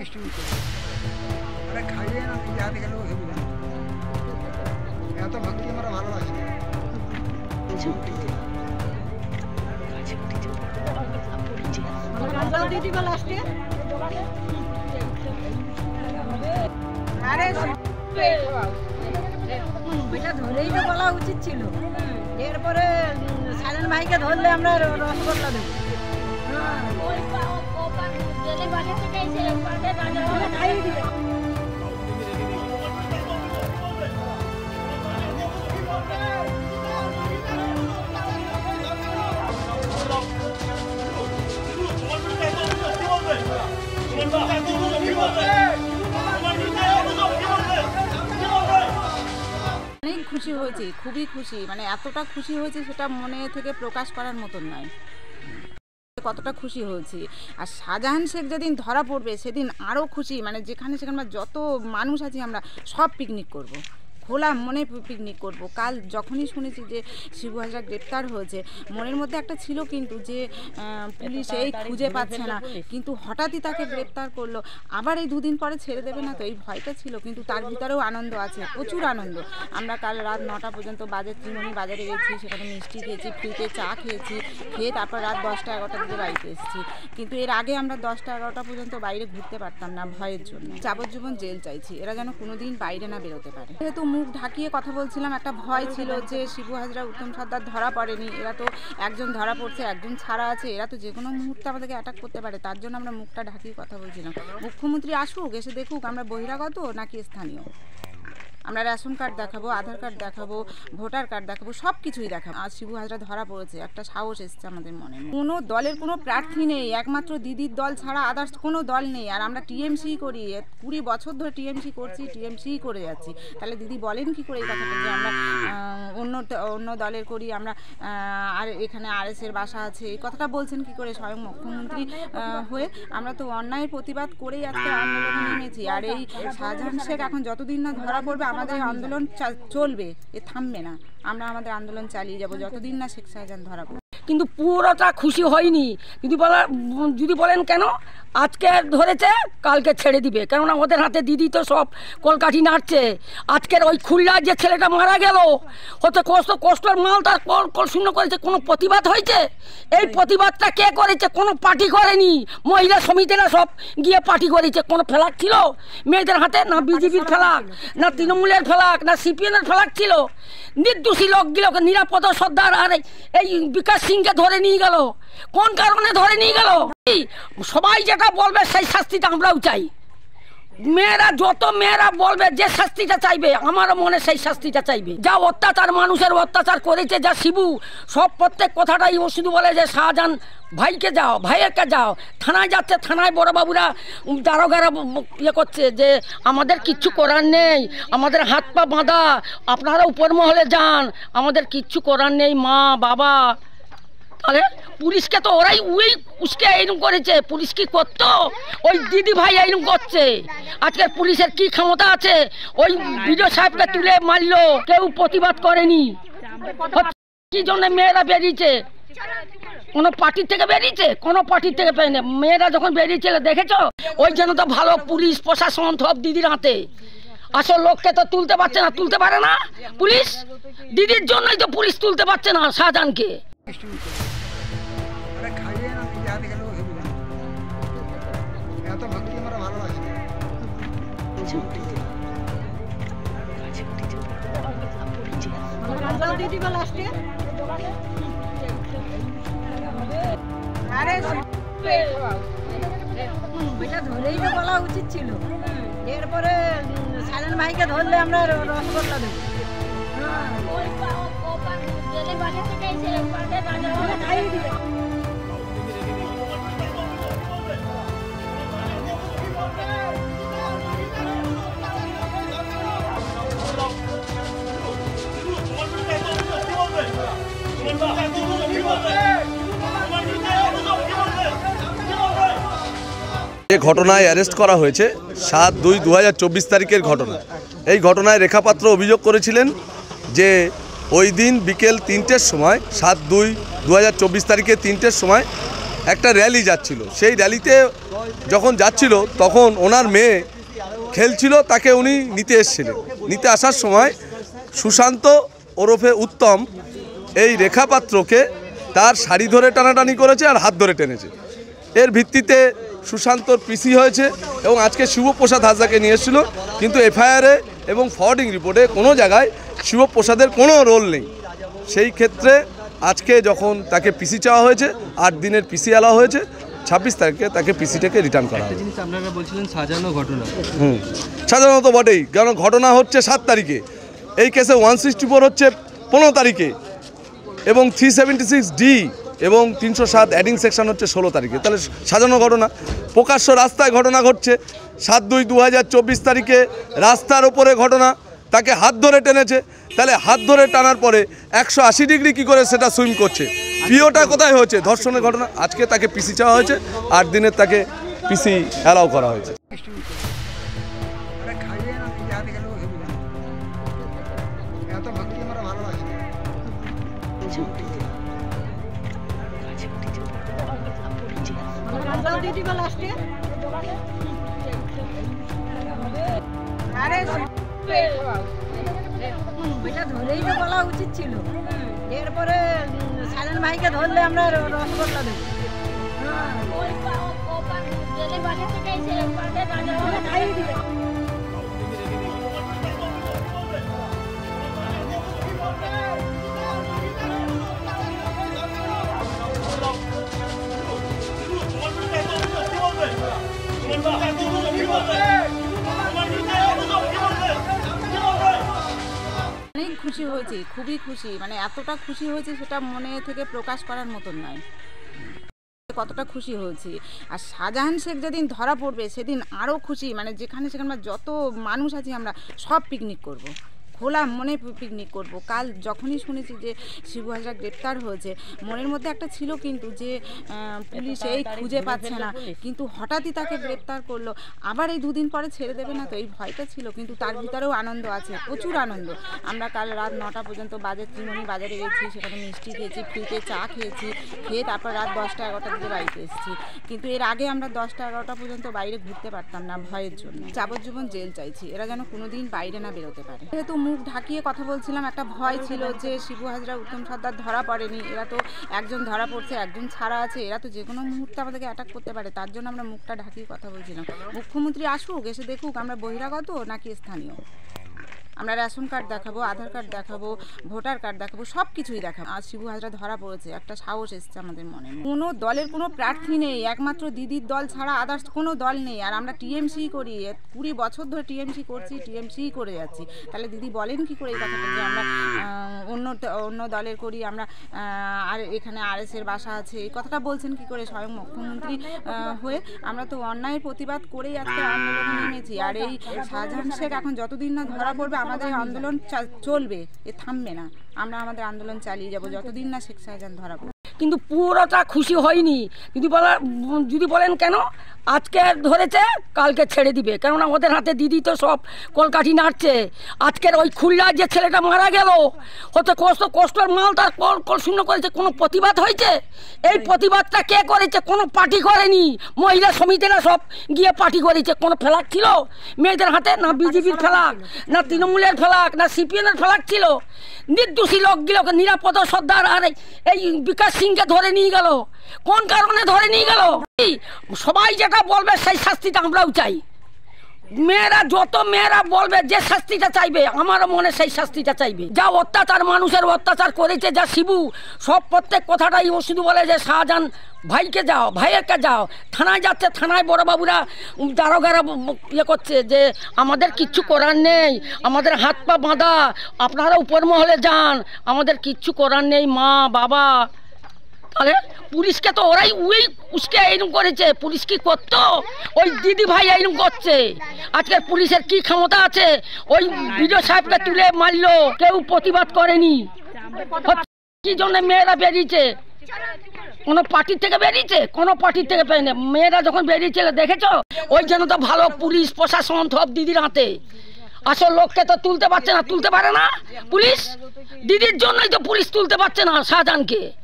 अरे खाइए ना याद कर लो या तो भक्ति हमारा भालो আছে दीदी को लास्ट আরে বেটা ধরেই তো বলা উচিত ছিল এরপরে সাইলেন্ট ভাইকে ধরলে আমরা রসগোল্লা দেব ওই ওপা জেলে বাসা থেকে এসে পাটে রাজা খাই দিবে অনেক খুশি হয়েছি, খুবই খুশি, মানে এতটা খুশি হয়েছে সেটা মনে থেকে প্রকাশ করার মতন নয়। কতটা খুশি হয়েছি। আর শাহজাহান শেখ যেদিন ধরা পড়বে সেদিন আরও খুশি, মানে যেখানে সেখানে যত মানুষ আছি আমরা সব পিকনিক করব, খোলা মনে পিকনিক করব। কাল যখনই শুনেছি যে শিবু হাজরা গ্রেপ্তার হয়েছে মনের মধ্যে একটা ছিল কিন্তু যে পুলিশ এই খুঁজে পাচ্ছে না, কিন্তু হঠাৎই তাকে গ্রেপ্তার করলো, আবার এই দুদিন পরে ছেড়ে দেবে না তো এই ভয়টা ছিল। কিন্তু তার ভিতরেও আনন্দ আছে, প্রচুর আনন্দ। আমরা কাল রাত 9টা পর্যন্ত ত্রিমণি বাজারে গেছি, সেখানে মিষ্টি খেয়েছি, ফ্রিতে চা খেয়েছি, খেয়ে তারপর রাত 10টা-11টার দিকে বাড়িতে এসেছি। কিন্তু এর আগে আমরা 10টা-11টা পর্যন্ত বাইরে ঘুরতে পারতাম না ভয়ের জন্য। যাবজ্জীবন জেল চাইছি, এরা যেন কোনোদিন বাইরে না বেরোতে পারে। যেহেতু মুখ ঢাকিয়ে কথা বলছিলাম, একটা ভয় ছিল যে শিবু হাজরা উত্তম সর্দার ধরা পড়েনি, এরা তো একজন ধরা পড়ছে একজন ছাড়া আছে, এরা তো যে কোনো মুহূর্তে আমাদেরকে অ্যাটাক করতে পারে, তার জন্য আমরা মুখটা ঢাকিয়ে কথা বলছিলাম। মুখ্যমন্ত্রী আসুক, এসে দেখুক আমরা বহিরাগত নাকি স্থানীয়। আমরা রেশন কার্ড দেখাবো, আধার কার্ড দেখাবো, ভোটার কার্ড দেখাবো, সব কিছুই দেখাবো। আজ শিবু হাজরা ধরা পড়েছে, একটা সাহস এসছে আমাদের মনে। কোনো দলের কোনো প্রার্থী নেই, একমাত্র দিদির দল ছাড়া আদার্স কোনো দল নেই। আর আমরা টিএমসি করি, 20 বছর ধরে টিএমসি করছি, টিএমসি করে যাচ্ছি। তাহলে দিদি বলেন কি করে এই কথাটা যে আমরা অন্য দলের করি, আমরা আর এখানে আরএসের বাসা আছে, এই কথাটা বলছেন কি করে স্বয়ং মুখ্যমন্ত্রী হয়ে? আমরা তো অন্যায়ের প্রতিবাদ করেই আজকে আন্দোলনে নেমেছি। আর এই শাহজাহান শেখ এখন যতদিন না ধরা পড়বে আমাদের আন্দোলন চলবে, এ থামবে না। আমরা আমাদের আন্দোলন চালিয়ে যাব যতদিন না শেখ শাহজাহান ধরা পড়বে। কিন্তু পুরোটা খুশি হয়নি। যদি বলেন কেন আজকে ধরেছে কালকে ছেড়ে দিবে, কেননা ওদের হাতে দিদি তো সব কলকাঠি নাড়ছে। আজকের ওই খুলনার যে ছেলেটা মারা গেল, হতে কষ্টের মাল তার কল শূন্য করেছে, কোনো প্রতিবাদ হয়েছে? এই প্রতিবাদটা কে করেছে? কোনো পার্টি করেনি, মহিলা সমিতিরা সব গিয়ে পার্টি করেছে। কোনো ফ্ল্যাগ ছিল মেয়েদের হাতে? না বিজেপির ফ্ল্যাগ, না তৃণমূলের ফ্ল্যাগ, না সিপিএমের ফ্ল্যাগ ছিল। নির্দোষী লোকগুলোকে নিরাপদ সর্দার আর এই বিকাশ সিংকে ধরে নিয়ে গেল, কোন কারণে ধরে নিয়ে গেল? সবাই যেটা বলবে সেই শাস্তিটা আমরাও চাই। যত মেয়েরা বলবে যে শাস্তিটা চাইবে, আমারও মনে সেই শাস্তিটা চাইবে। যা অত্যাচার মানুষের অত্যাচার করেছে, যা শিবু সব প্রত্যেক কথাটাই ও শুধু বলে যে শাহজাহান ভাইকে যাও, ভাইয়েরকে যাও। থানায় যাচ্ছে, থানায় বড়বাবুরা দারোগারা ইয়ে করছে যে আমাদের কিচ্ছু করার নেই, আমাদের হাত পা বাঁধা, আপনারা উপর মহলে যান, আমাদের কিচ্ছু করার নেই মা বাবা। তাহলে পুলিশকে তো ওরাই উসকে এইরকম করেছে, পুলিশ কি করতো? ওই দিদি ভাই এইরকম করছে। আজকের পুলিশের কি ক্ষমতা আছে? ওই বিডিও সাহেবকে তুলে মারলো, কেউ প্রতিবাদ করেনি। কি জন্য মেয়েরা বেরিয়েছে? কোনো পার্টির থেকে বেরিয়েছে? কোনো পার্টির থেকে পেয়ে মেয়েরা যখন বেরিয়েছিল দেখেছ? ওই জন্য তো ভালো পুলিশ প্রশাসন সব দিদির হাতে। আসল লোককে তো তুলতে পারছে না, তুলতে পারে না পুলিশ। দিদির জন্যই তো পুলিশ তুলতে পারছে না শাহজাহানকে। अरे खाइए ना याद कर लो या तो भक्ति हमारा भालो আছে दीदी को लास्ट আরে বেটা ধরেই তো বলা উচিত ছিল এরপরে সাইলেন্ট ভাইকে ধরলে আমরা রসগোল্লা দেব ওই ওপা জেলে বাসা থেকে এসে পাটে রাজা খাই দিবে যে ঘটনায় অ্যারেস্ট করা হয়েছে 7/2/2024 তারিখের ঘটনা। এই ঘটনায় রেখাপাত্র অভিযোগ করেছিলেন যে ওই দিন বিকেল 3টের সময় 7/2/2024 তারিখে 3টের সময় একটা র্যালি যাচ্ছিল। সেই র্যালিতে যখন যাচ্ছিল তখন ওনার মেয়ে খেলছিল, তাকে উনি নিতে এসেছিলেন। নিতে আসার সময় সুশান্ত ওরফে উত্তম এই রেখা পাত্রকে তার শাড়ি ধরে টানাটানি করেছে আর হাত ধরে টেনেছে। এর ভিত্তিতে সুশান্তর পিসি হয়েছে এবং আজকে শিবপ্রসাদ হাজরাকে নিয়ে এসেছিল, কিন্তু এফআইআরে এবং ফরওয়ার্ডিং রিপোর্টে কোনো জায়গায় শিবপ্রসাদের কোনো রোল নেই। সেই ক্ষেত্রে আজকে যখন তাকে পিসি চাওয়া হয়েছে, 8 দিনের পিসি আলা হয়েছে, 26 তারিখে তাকে পিসিটাকে রিটার্ন করা হবে। আপনারা বলছিলেন সাজানো ঘটনা, সাজানো তো বটেই, কারণ ঘটনা হচ্ছে 7 তারিখে, এই কেসে 164 হচ্ছে 15 তারিখে এবং 376D এবং 307 অ্যাডিং সেকশন হচ্ছে 16 তারিখে। তাহলে সাজানো ঘটনা, প্রকাশ্য রাস্তায় ঘটনা ঘটছে। 7/2/2024 তারিখে রাস্তার ওপরে ঘটনা, তাকে হাত ধরে টেনেছে। তাহলে হাত ধরে টানার পরে 180 ডিগ্রি কী করে সেটা সুইম করছে? পিওটা কোথায় হয়েছে? ধর্ষণের ঘটনা। আজকে তাকে পিসি চাওয়া হয়েছে, 8 দিনের তাকে পিসি অ্যালাউ করা হয়েছে। এটা ধরেই তো বলা উচিত ছিল। এরপরে সাজান ভাইকে ধরলে আমরা রসগোল্লা দেবো। অনেক খুশি হয়েছি, খুবই খুশি, মানে এতটা খুশি হয়েছে সেটা মনে থেকে প্রকাশ করার মতন নয়। কতটা খুশি হয়েছি। আর শাহজাহান শেখ যেদিন ধরা পড়বে সেদিন আরও খুশি, মানে যেখানে সেখানে যত মানুষ আছি আমরা সব পিকনিক করব, খোলা মনে পিকনিক করব। কাল যখনই শুনেছি যে শিবু হাজরা গ্রেপ্তার হয়েছে, মনের মধ্যে একটা ছিল কিন্তু যে পুলিশ এই খুঁজে পাচ্ছে না, কিন্তু হঠাৎই তাকে গ্রেপ্তার করলো, আবার এই 2 দিন পরে ছেড়ে দেবে না তো, এই ভয়টা ছিল। কিন্তু তার ভিতরেও আনন্দ আছে, প্রচুর আনন্দ। আমরা কাল রাত 9টা পর্যন্ত ত্রিমণি বাজারে গেছি, সেখানে মিষ্টি খেয়েছি, ফ্রিতে চা খেয়েছি, খেয়ে তারপর রাত 10টা-11টার দিকে বাড়িতে এসেছি। কিন্তু এর আগে আমরা 10টা-11টা পর্যন্ত বাইরে ঘুরতে পারতাম না ভয়ের জন্য। যাবজ্জীবন জেল চাইছি, এরা যেন কোনোদিন বাইরে না বেরোতে পারে। যেহেতু মুখ ঢাকিয়ে কথা বলছিলাম, একটা ভয় ছিল যে শিবু হাজরা, উত্তম সর্দার ধরা পড়েনি, এরা তো একজন ধরা পড়ছে, একজন ছাড়া আছে, এরা তো যে কোনো মুহূর্তে আমাদেরকে অ্যাটাক করতে পারে, তার জন্য আমরা মুখটা ঢাকিয়ে কথা বলছিলাম। মুখ্যমন্ত্রী আসুক, এসে দেখুক আমরা বহিরাগত নাকি স্থানীয়। আমরা রেশন কার্ড দেখাবো, আধার কার্ড দেখাবো, ভোটার কার্ড দেখাবো, সব কিছুই দেখাবো। আর শিবু হাজরা ধরা পড়েছে, একটা সাহস এসছে আমাদের মনে। কোনো দলের কোনো প্রার্থী নেই, একমাত্র দিদির দল ছাড়া আদার্স কোনো দল নেই। আর আমরা টিএমসি করি, 20 বছর ধরে টিএমসি করছি, টিএমসি করে যাচ্ছি। তাহলে দিদি বলেন কি করে এই কথাটা যে আমরা অন্য দলের করি, আমরা আর এখানে আরএসের বাসা আছে, এই কথাটা বলছেন কি করে স্বয়ং মুখ্যমন্ত্রী হয়ে? আমরা তো অন্যায়ের প্রতিবাদ করেই আজকে আন্দোলনে নেমেছি। আর এই শাহজাহান শেখ এখন যতদিন না ধরা পড়বে আমাদের আন্দোলন চলবে, এ থামবে না। আমরা আমাদের আন্দোলন চালিয়ে যাব যতদিন না শেখ শাহজাহান ধরা পড়বে। কিন্তু পুরোটা খুশি হয়নি। যদি বলেন কেন, আজকে ধরেছে কালকে ছেড়ে দিবে, কেননা ওদের হাতে দিদি তো সব কলকাঠি নাড়ছে। আজকের ওই খুলনার যে ছেলেটা মারা গেল, হতে কষ্টের মাল তার কল শূন্য করেছে, কোনো প্রতিবাদ হয়েছে? এই প্রতিবাদটা কে করেছে? কোনো পার্টি করেনি, মহিলা সমিতিরা সব গিয়ে পার্টি করেছে। কোনো ফ্ল্যাগ ছিল মেয়েদের হাতে? না বিজেপির ফ্ল্যাগ, না তৃণমূলের ফ্ল্যাগ, না সিপিএমের ফ্ল্যাগ ছিল। নির্দোষী লোকগুলোকে নিরাপদ সর্দার আর এই বিকাশ সিংকে ধরে নিয়ে গেল, কোন কারণে ধরে নিয়ে গেল? সবাই যেটা বলবে সেই শাস্তিটা আমরাও চাই। যত মেয়েরা বলবে যে শাস্তিটা চাইবে, আমারও মনে সেই শাস্তিটা চাইবে। যা অত্যাচার, মানুষের অত্যাচার করেছে যা শিবু, সব প্রত্যেক কথাটাই ও শুধু বলে যে শাহজাহান ভাইকে যাও, ভাইয়েরকে যাও। থানায় যাচ্ছে, থানায় বড়বাবুরা দারোগারা ইয়ে করছে যে আমাদের কিচ্ছু করার নেই, আমাদের হাত পা বাঁধা, আপনারা উপর মহলে যান, আমাদের কিচ্ছু করার নেই মা বাবা। তাহলে পুলিশকে তো ওরাই উসকে এইরকম করেছে। পুলিশ কি করতো? ওই দিদি ভাই এইরকম করছে। আজকের পুলিশের কি ক্ষমতা আছে? ওই বিডিও সাহেবকে তুলে মারলো, কেউ প্রতিবাদ করেনি। কি জন্য মেয়েরা বেরিয়েছে? কোনো পার্টির থেকে বেরিয়েছে? কোনো পার্টির থেকে বেরিয়ে, মেয়েরা যখন বেরিয়েছিল দেখেছো, ওই জন্য তো ভালো পুলিশ প্রশাসন সব দিদির হাতে। আসল লোককে তো তুলতে পারছে না, তুলতে পারে না পুলিশ। দিদির জন্যই তো পুলিশ তুলতে পারছে না শাহজাহানকে।